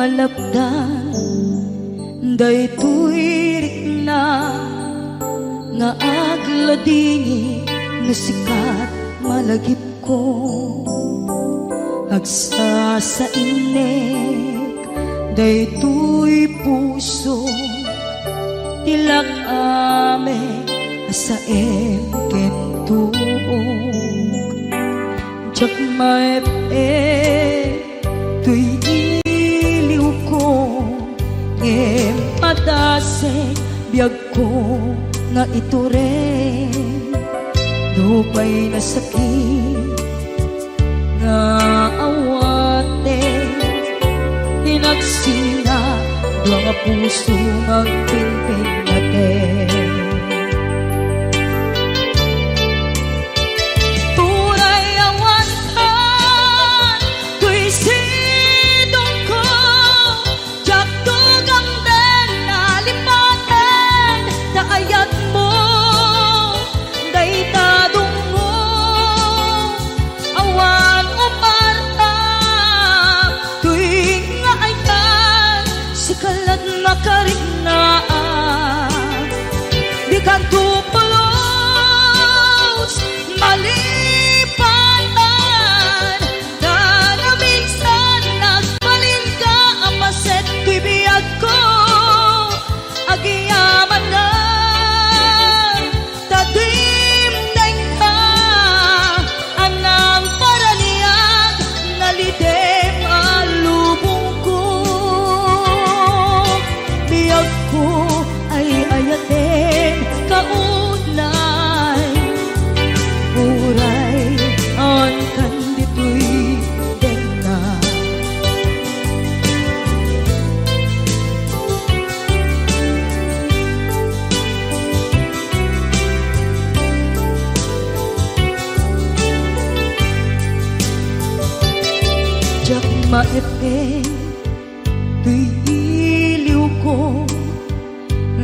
Malapdan daytoy rikna nga agladingi nga sikat malagip ko agsa sa inek daytoy puso tilak ame asaem kentuog jak maep tuy padasek biyag ko nga ito rin dupay na sakit nga awate hinagsina doa nga puso magpilpil natin karinaan di kanto pulos malipatan na minsan nagbalin ka apaset ko'y biyag ko agiyaman na tadimdeng ka anang paraniyag nalidem alubong ko ko ay ayatin kaunay uray on kandito'y dena jak maepeng tuy iliw ko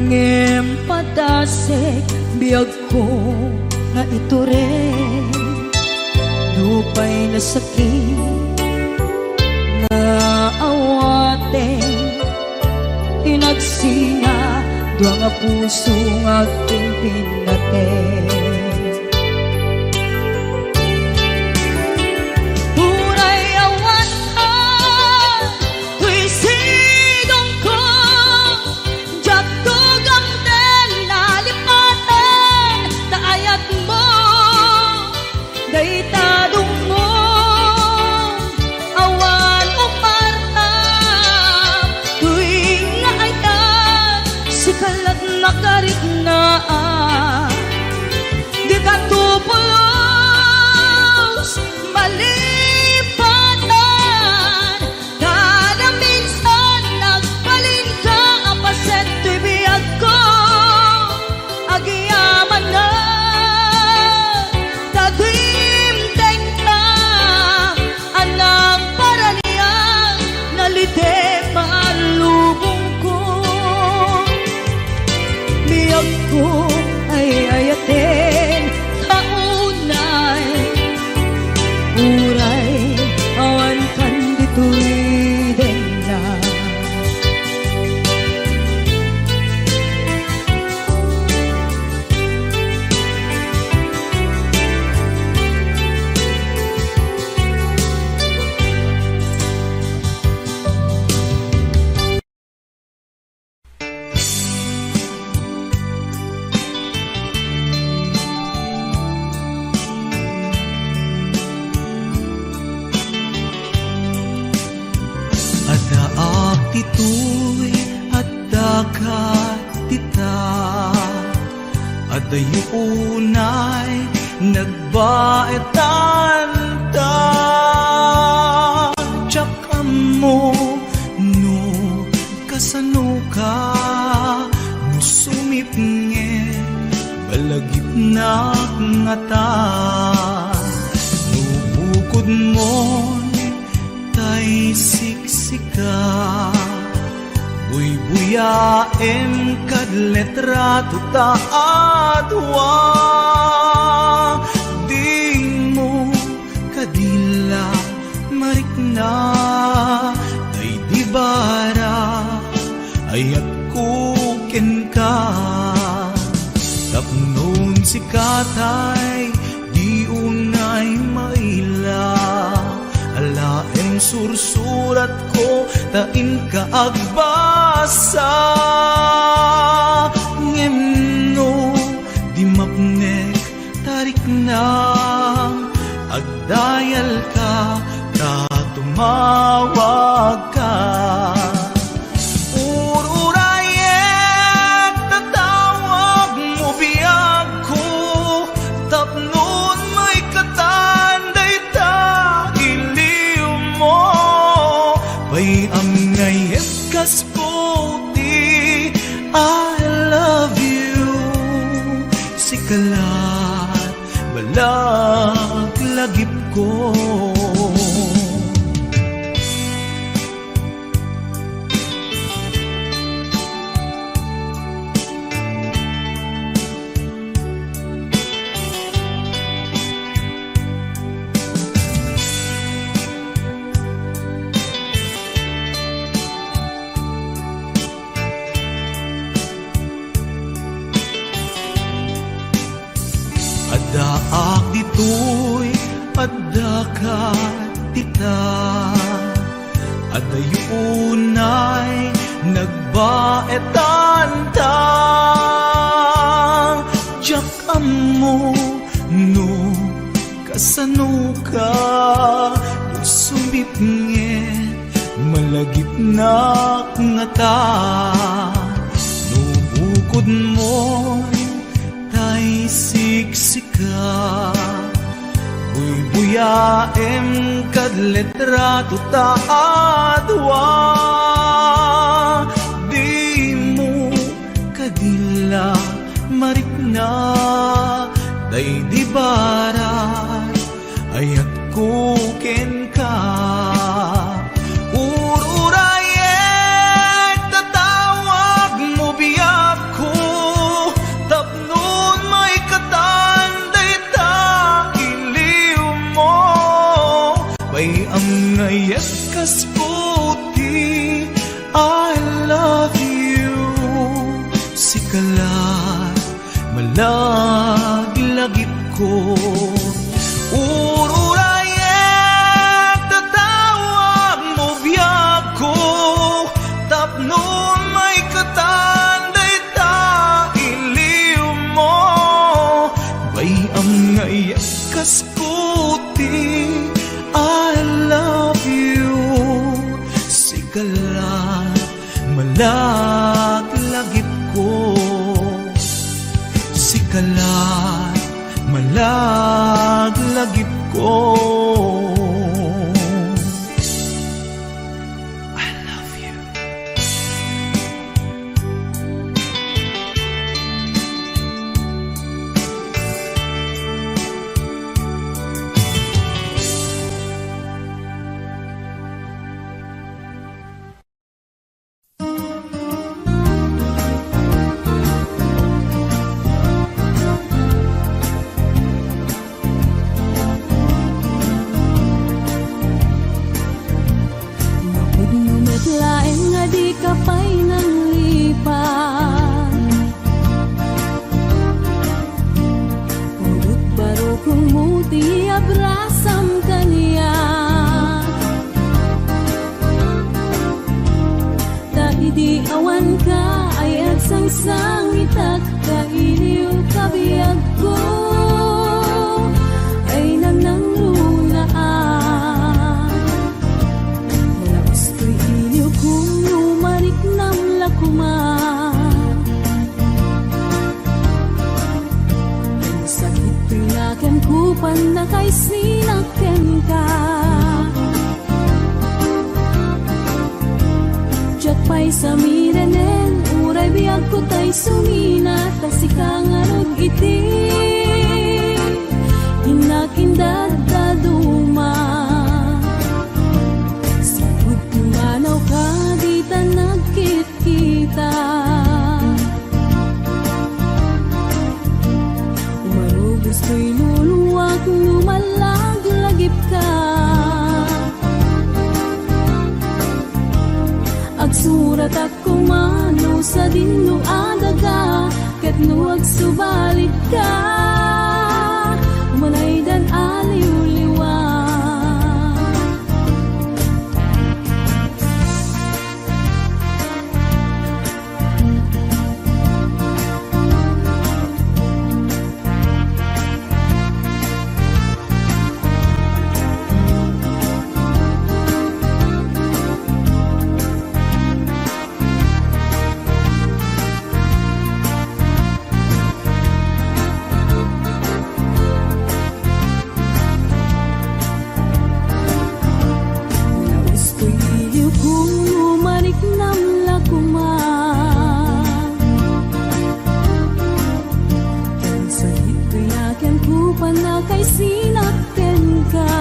ngem padasek biyag ko nga ito rin lupay na sakit nga awate hinagsina doa nga puso nga pimpin natin nakaritnaan di kanto pulos malipatan kada minsan nagbalin ka apaset to'y biyag ko agiyaman na tadimdeng ka anang paraniyang nalidem alubong ko ay ayatin kaunay uray awan kandito'y dena ito'y at dagat tita at dayunay nagbaetan ta tsaka mo no kasano ka musumipngit balagip na ngata nubukod mo tay siksika buy-buyaem kad letrato taadwa di mo kadila marikna tay di bara ayat kuken ka tapnon si katay di unay maila alaem sursurat ko tain ka agbasa ngemno di mapnek tarik na agdayal ka ta tumawag ka ururayek tatawag mo biyag ko tapnon may katanday ta iliw mo bay ang ngayet kas puti I love you sikalat balag lagip ko Adaak dito'y addakat tita Adayunay nagbaetan ta Diyak amo no kasano ka Sumipngit malagip na ngata Nubukod mo siksika buy-buyaem kad letrato taadwa di mo kadila marikna day di barat ayat kuken ka ururayek tatawag mo biyak ko tapnon may katanday ta iliw mo bay ang ngayat kas puti I love you sikalat malaglagip ko ururayek tatawag mo biyak ko tapnon may katanday ta iliw mo bay ang ngayat kas puti I love you sikalat malaglagip ko sikalat malaglagip ko I love you. Lain nga di ka pa'y nanglipat Udut baru kung muti abrasam kaniya Dahil di awan ka ay agsangsang itak kailiw kabiyag ko ay nananglunaan kung numarik nam lakuma ang sakit pinakan kupan na kay sinaken ka Diyak pa'y Jagpay sa miranen, uray biyag ko tay sumina, tasikang arog iti, hinakindad daduma. Sabot manaw ka, di ta nagkit-kita. Umarugos ko'y luluwag, lumalag-lagip ka. Agsurat ako mano sa dinno adaga, ket nuwag subalit ka, manay dan aliw-liwa. Kay sinakten ka,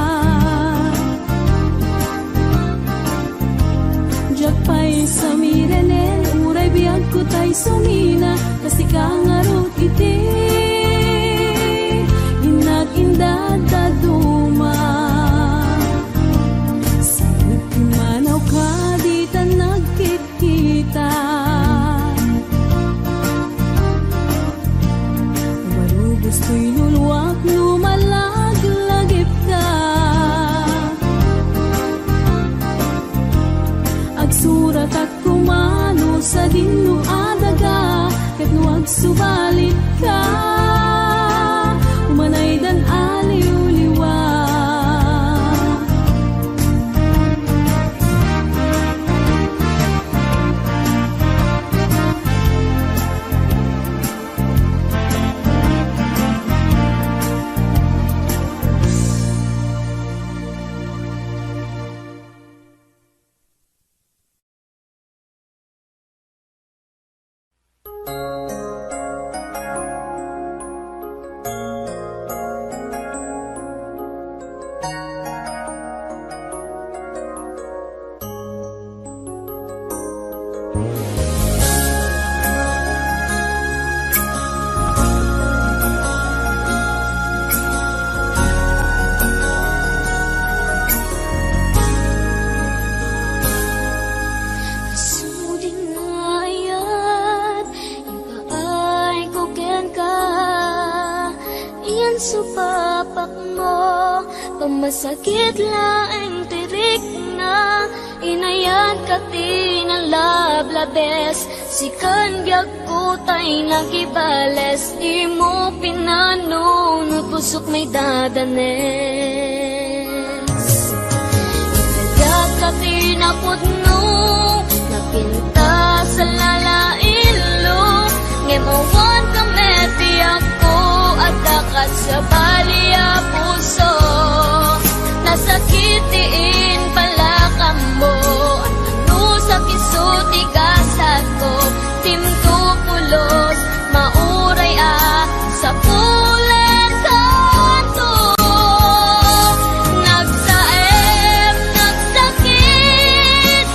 Jagpay sa miranen, uray biyag ko tay sumina, kasi kangarot iti, inag-indad daduma. Sabot manaw ka, di ta nagkit-kita. Marubos ko'y luluwak, lumalag-lagip ka. Agsurat at kumano sa dinno adaga, ket nuwag subalit ka, umanay dan aliw-liwa. Supapak mo, pamasakit laeng tirik na, inayan ka tinalablabes, sikan biag ko tay nagibales, di mo pinanunod pusok may dadanes. Inayat ka tinapudno, napinta sa lalailo, ngemawan ka meti ako, at dakat sa baliya puso, nasakitiin pala ka mo, ano sa kisutigasat ko, timto pulos, mauray sa pulen kanto. Nagsaep, nagsakit,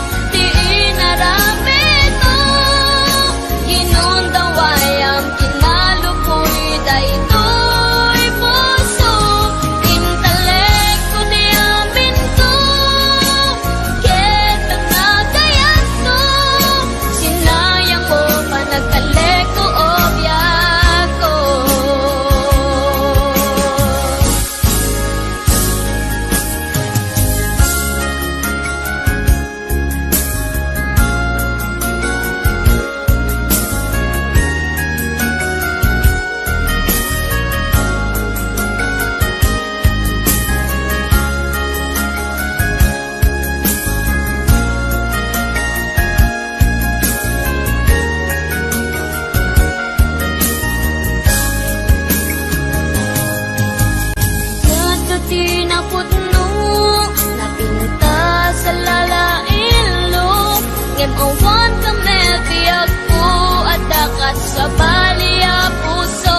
biyag ko at dakat sa baliya puso.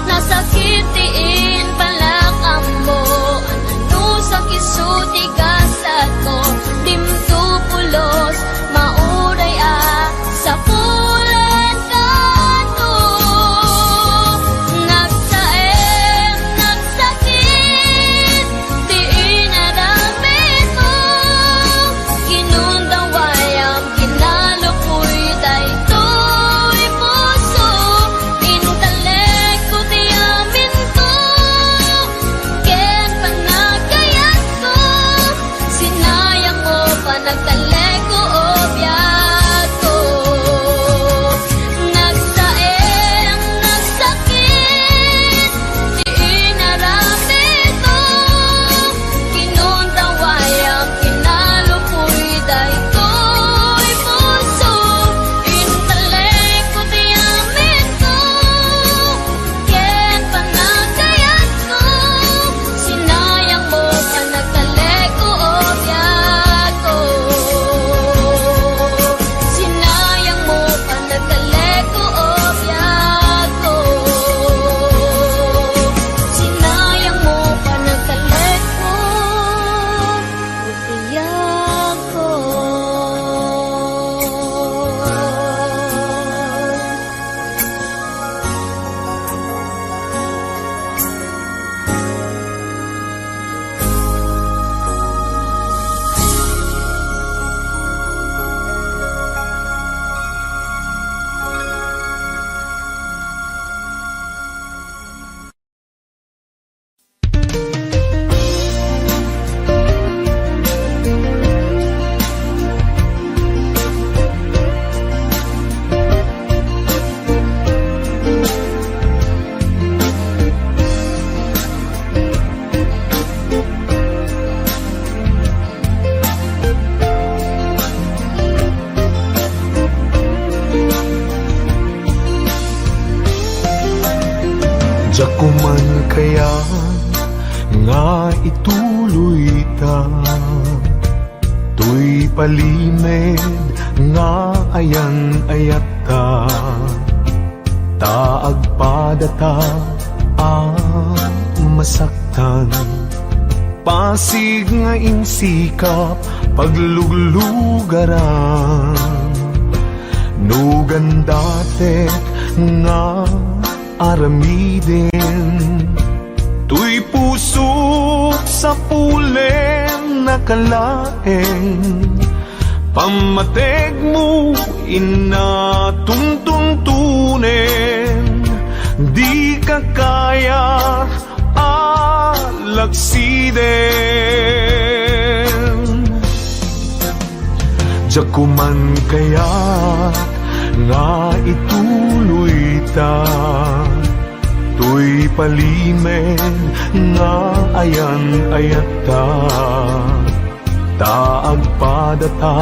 Nasakit tiin palakam mo, ano sa kisuti gasat ko, dimto pulos, mauray sa pulan kato. Nagsaeng, nagsakit, tiin aramid mo, kinundawayam, kinalukoy, daytoy puso, intalek ko tiyamin ko, ken panagayat ko, sinayang mo panagtalek ko obyak ko. Nagsaeng, nagsakit, tiin aramid mo, kinundawayam, kinalukoy, daytoy puso, intalek ko tiyamin ko, ken panagayat ko, sinayang mo panagtalek ko obyak ko. Sinayang mo panagtalek ko obyak ko. Sinayang mo panagtalek ko obyak ko. Jakuman kaya nga ituloy ta, tuy palimed nga ayan ayat ta, taag padata masaktan, pasig nga insikap pagluglugaran, nugan datek nga aramiden, tuy pusok sa pulen nakalaeng, pamateg mo inatuntuntunen, di ka kaya alagsiden. Jakuman kaya nga ituloy ta, tuy palimed nga ayan ayat ta, taag padata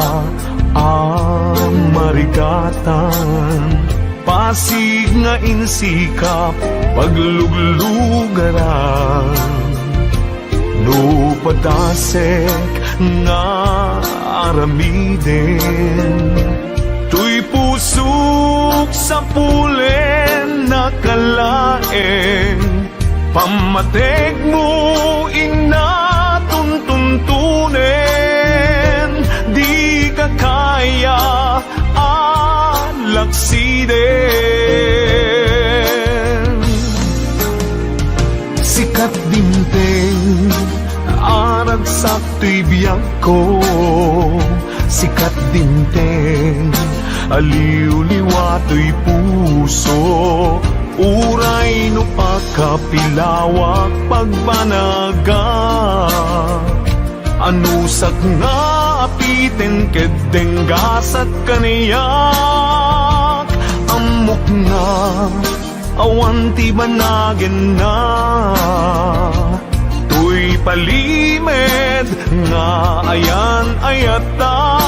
marigatan, pasig nga insikap pagluglugaran, no padasek nga aramiden, tuy pusok sa pulen nakalaeng, pamateg mo inatuntuntunen, di ka kaya alagsiden. Sikat dinteng aragsak tuy biyag ko, sikat dinteng aliw-liwa tuy puso, uray no pakapilawak pagbanaga, anusak nga apiten kedeng gasat kaniyak, amok na awan ti banagin na, tuy palimed nga ayan ayata,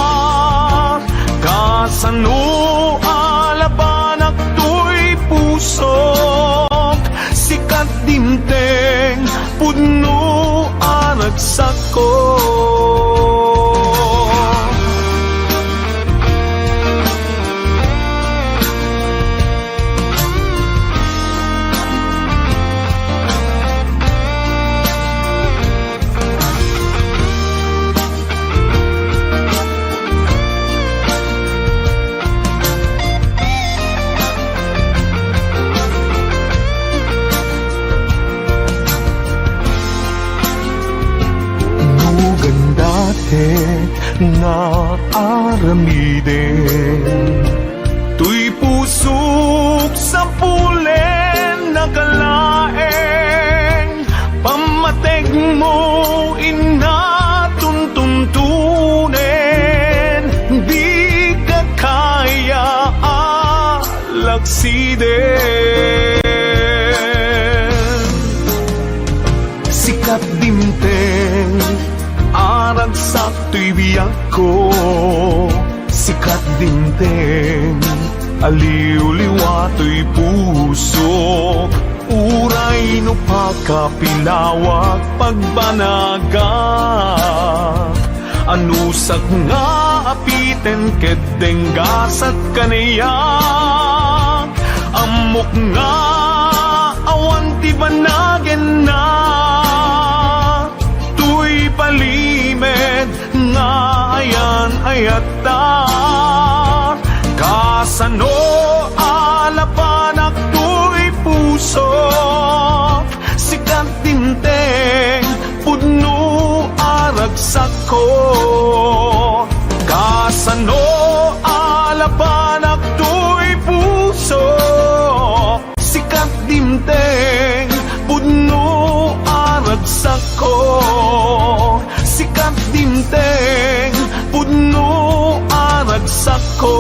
kasano alabanak tuy pusok, sikat dimteng pudno anagsak ko. din. Tuy pusok sa pulen nakalaeng, pamateg mo inatuntuntunin. Di ka kaya alaksiden. Sikat dimteng arag sa tuy biyak ko. Sikat dimteng aliw-liwa tuy puso. Uray no pakapilawak pagbanaga. Anusag nga apiten ket denggasat kanayak. Amok nga awan ti banagen na. Tuy palimed nga ayan ayata. Kasano alapanak tuy puso. Sikat tinteng pudno aragsak ko. Kasano alapanak tuy puso. Sikat dimteng pudno aragsak ko. Sikat dimteng pudno aragsak ko.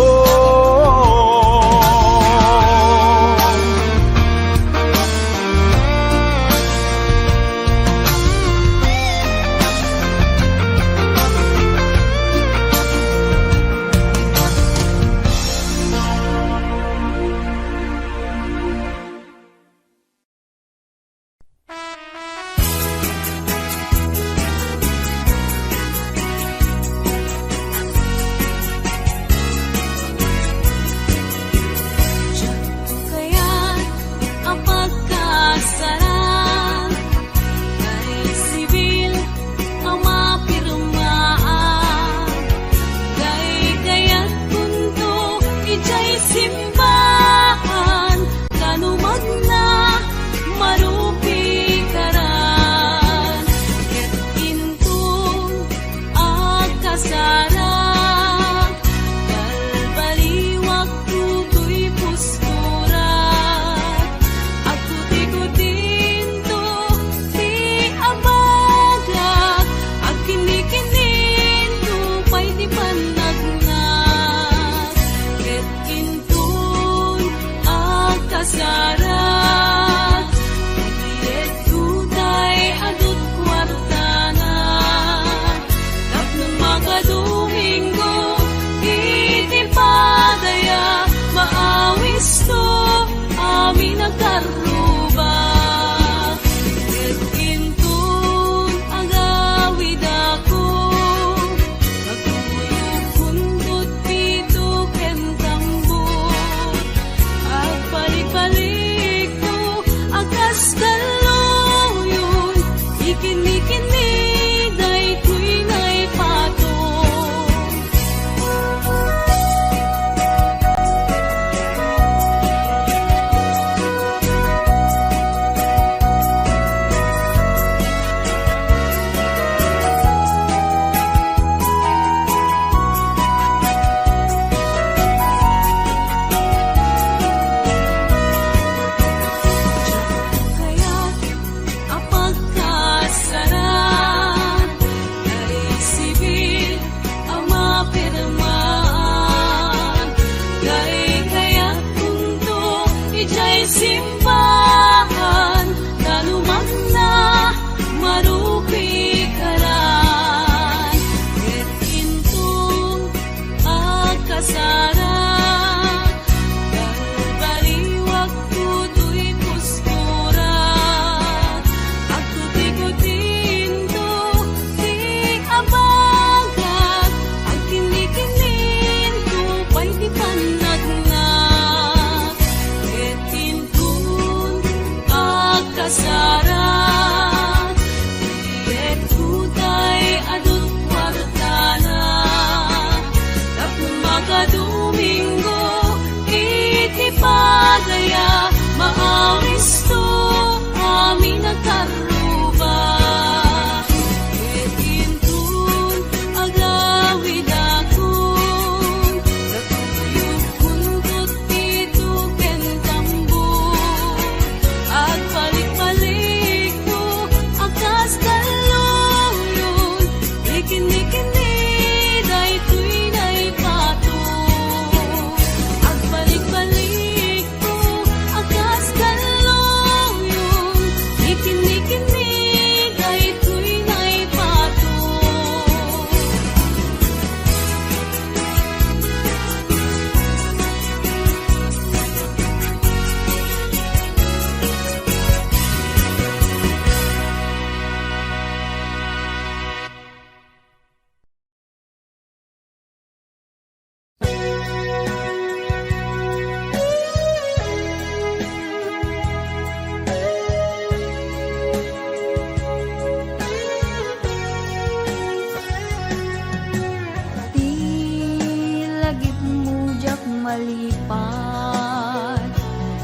malipat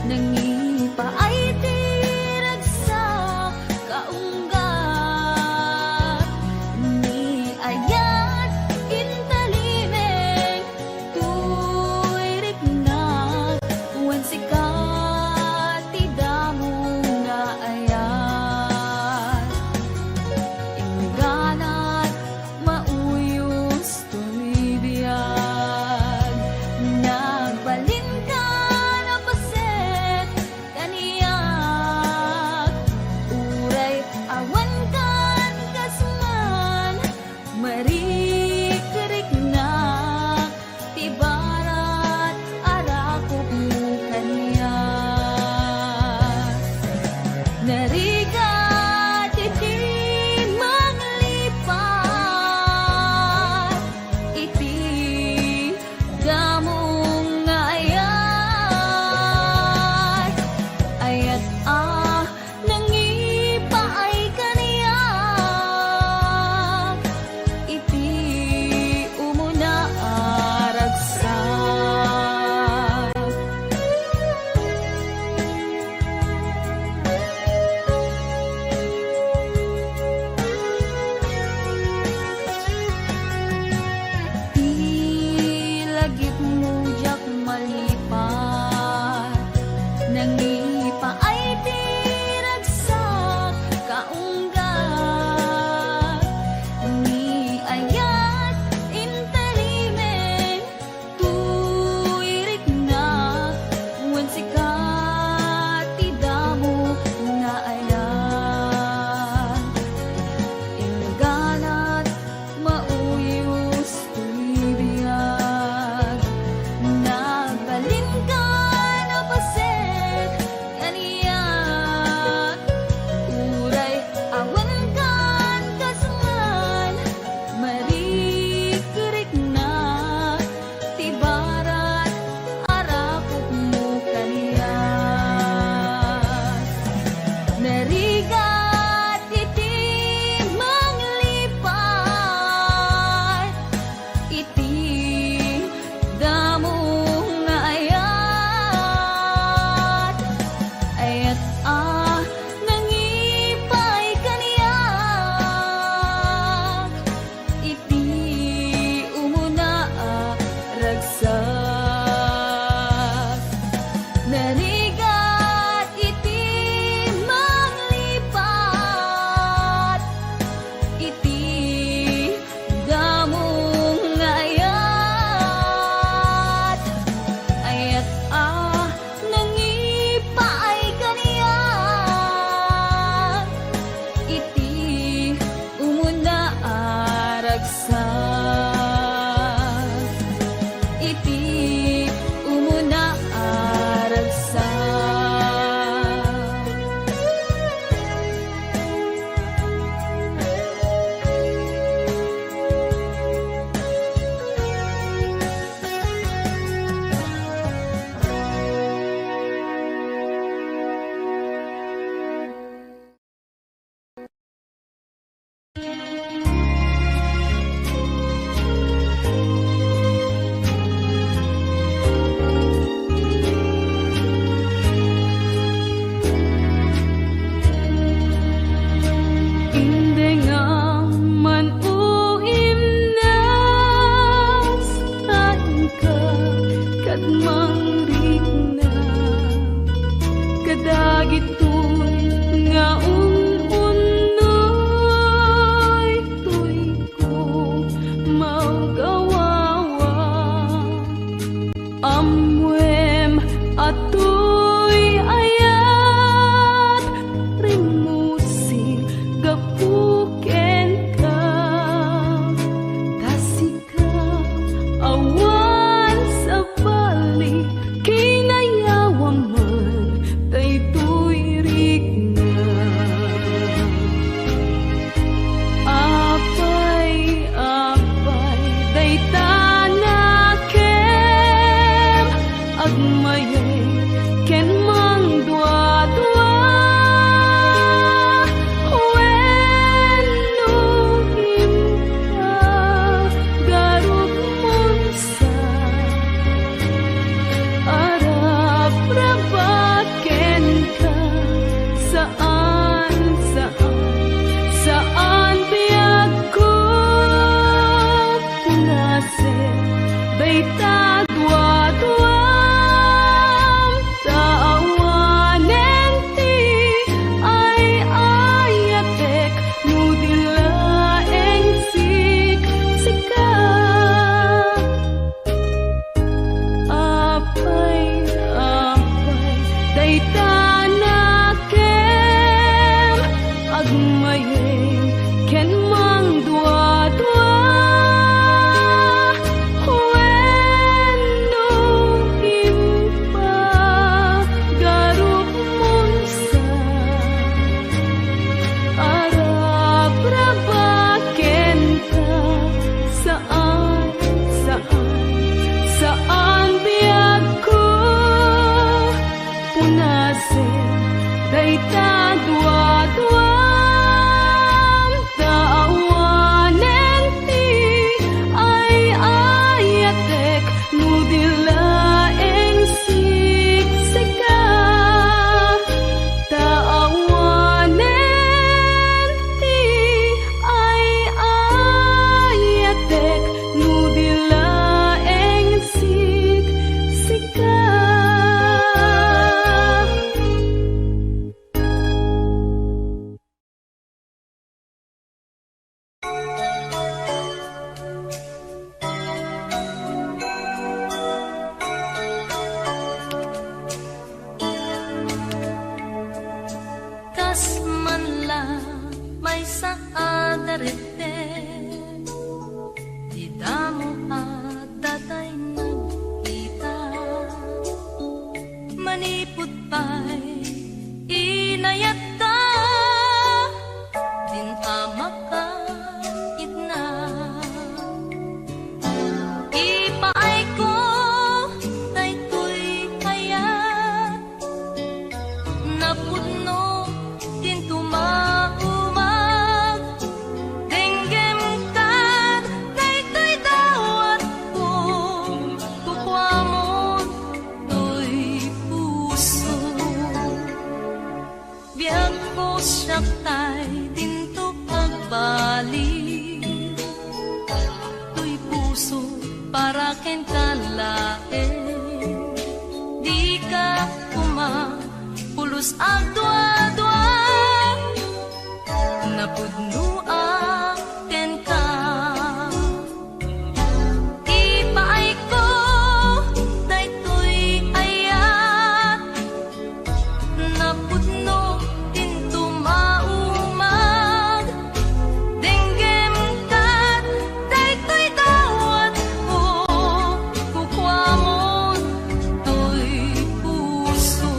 nangipa ay tiragsak kaunggat ni ayat intalimeng tuirik na wan sikat tidamo nga ayat ingganat mauyos tumibiyag nagbalin ka na paset kaniyak uray awan kan kasman marikerik na tibarat arakok mo kaniyak narigat iti maglipat iti damong nga ayat nangipa ay kaniyak iti umuna aragsak ilagip mo jak malipat nangipa ay tiragsak kaunggat ni ayat intalimeng tuirik na wan sikat tidamo nga ayat ingganat mauyos tumibiyag nagbalin ka na paset kaniyak uray awan kan kasman marikerik na tibarat arakok mo kaniyak narigat iti manglipat iti damong nga ayat nangipay kaniyak iti umuna ragsak narigat iti manglipat iti damong nga ayat nangipa ay kaniyak iti umuna aragsak iti umuna aragsak Inde nga man uimnas saan ka kadmangrik na kadagitoy nga ununoy tuy ko maugawawa amwem atoy ayat rimusing gapuken ka tasika awan sa balik kinayawan man daytoy rik na apay dayta nakem saktay dinto pagbalik. Tuy puso para ken kalae, di ka pulos ang dua-dua, napudno ang ken ka. Ipaay ko daytoy ayat, napudno dinto maumag, denggem kat daytoy dawat ko, kukwamon to'y puso.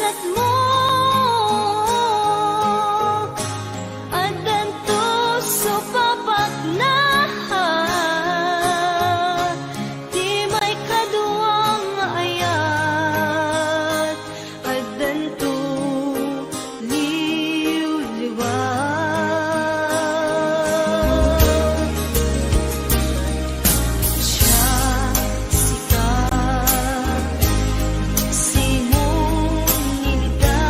kasat mo at danto so papak na di may kaduwang ayat at danto liw-liwat siya sikat simong nilita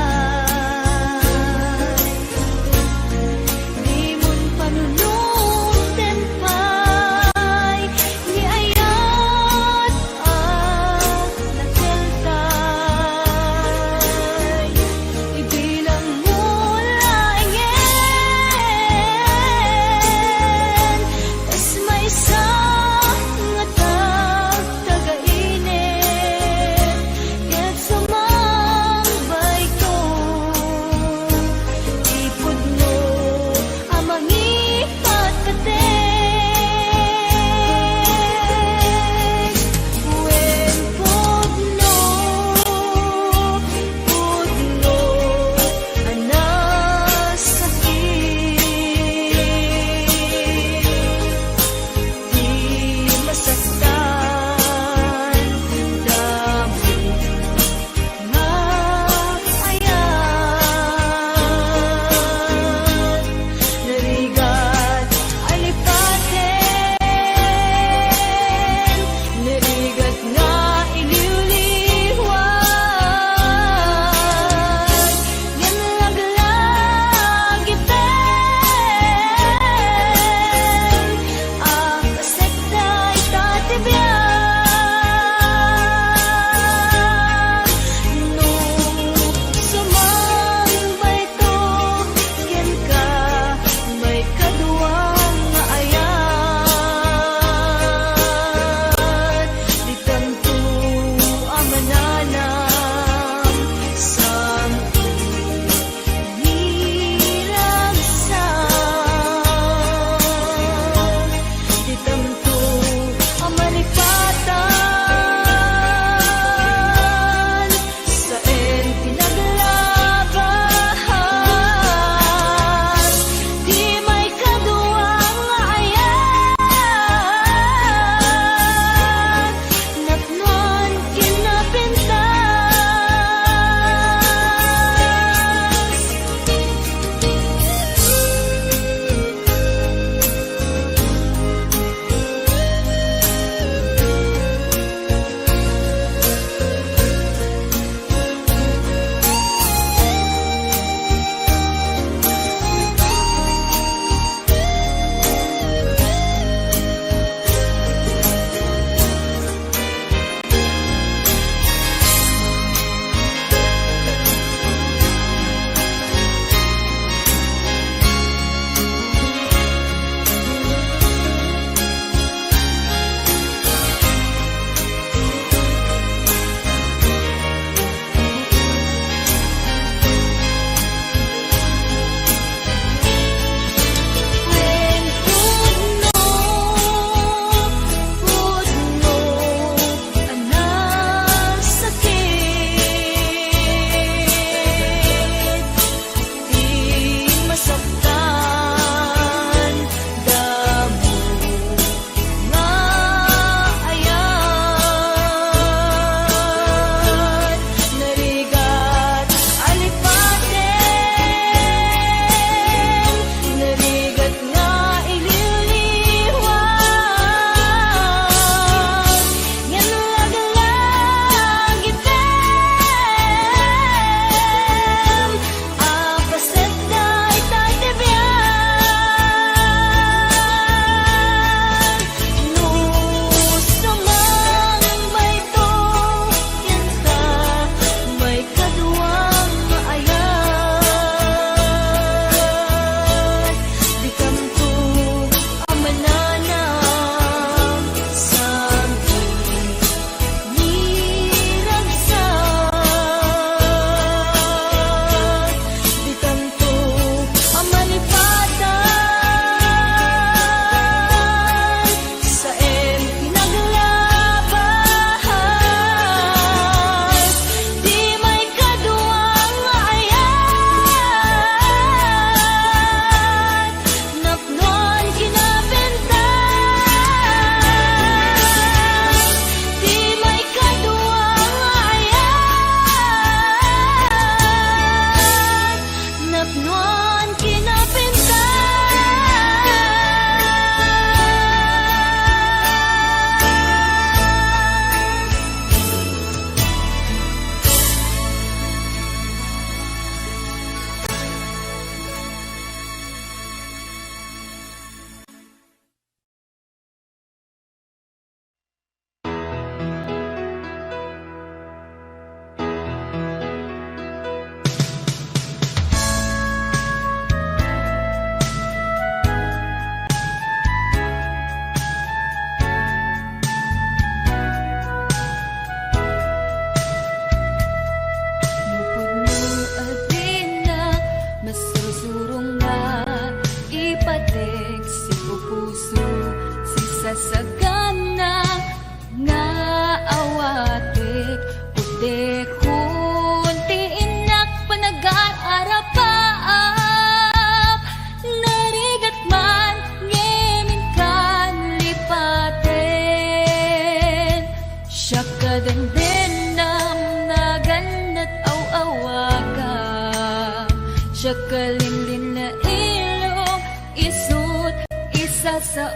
siya kalimlim na ilong, isut isa sa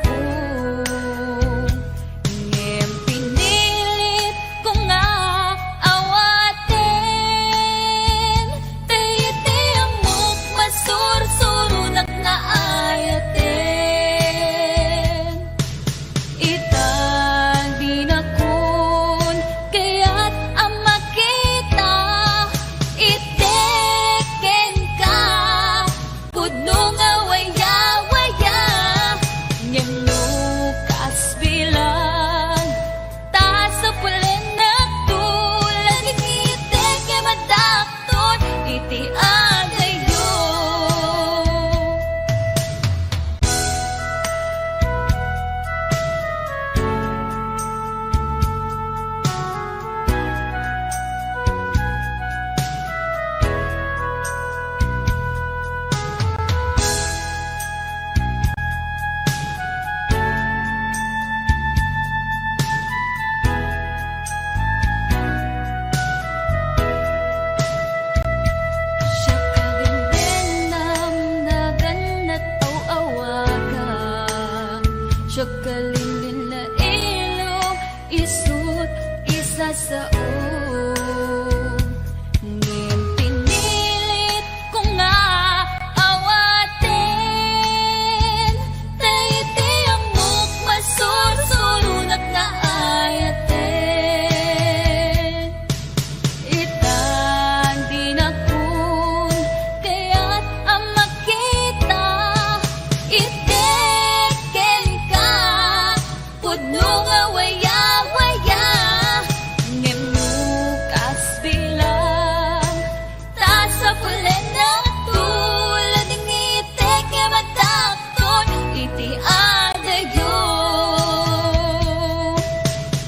ngem pinilit ko nga awatin, tayiti amok masursurunak na ayatin. Itan dinakon kaya't ang makita, iteken ka pudno nga waya-waya, ngem lukas bilang ta sa pulen na tulad iteke madakton iti agayo. Siya kalimlinam na ganat au awaga, siya kalimlim na ilong, isut isa sa ngem pinilit ko nga awatin, tayiti amok masursurunak na ayatin. Itan dinakon kaya't ang makita, iteken ka pudno nga waya-waya, ngem lukas bilang ta sa pulen na tulad iteke madakton iti agayo.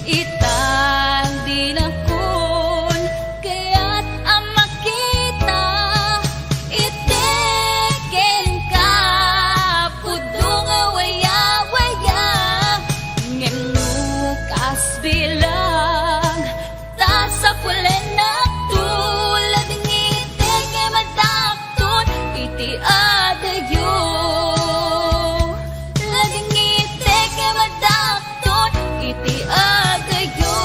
Itan dinakon kaya't ang makita, iteken ka pudno nga waya-waya, ngem lukas bilang ta sa pulen na tulad iteke madakton iti agayo. Laging iteke madakton iti agayo.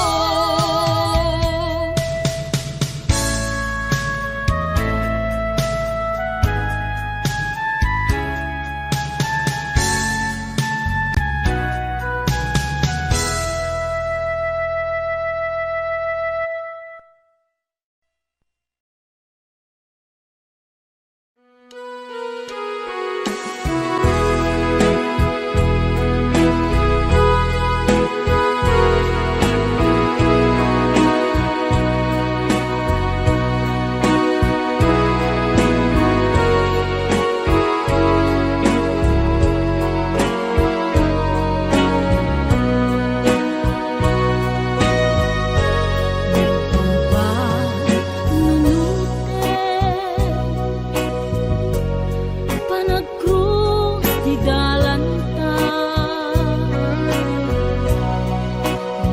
Panagkrus di dalanta,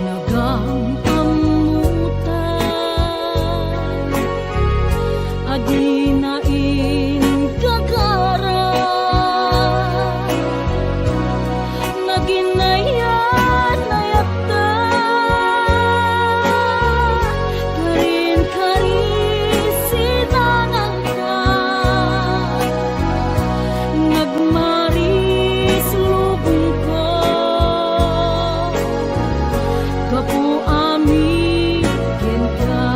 nagampamutan, adi nain gagara, naginayan nayakta, karin-karin sinanangka, nagmaris lubong ko, kapu ami ken ka.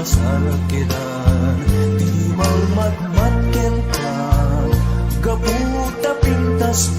masarkidan. Di magmatmatken ka, gabuta pintas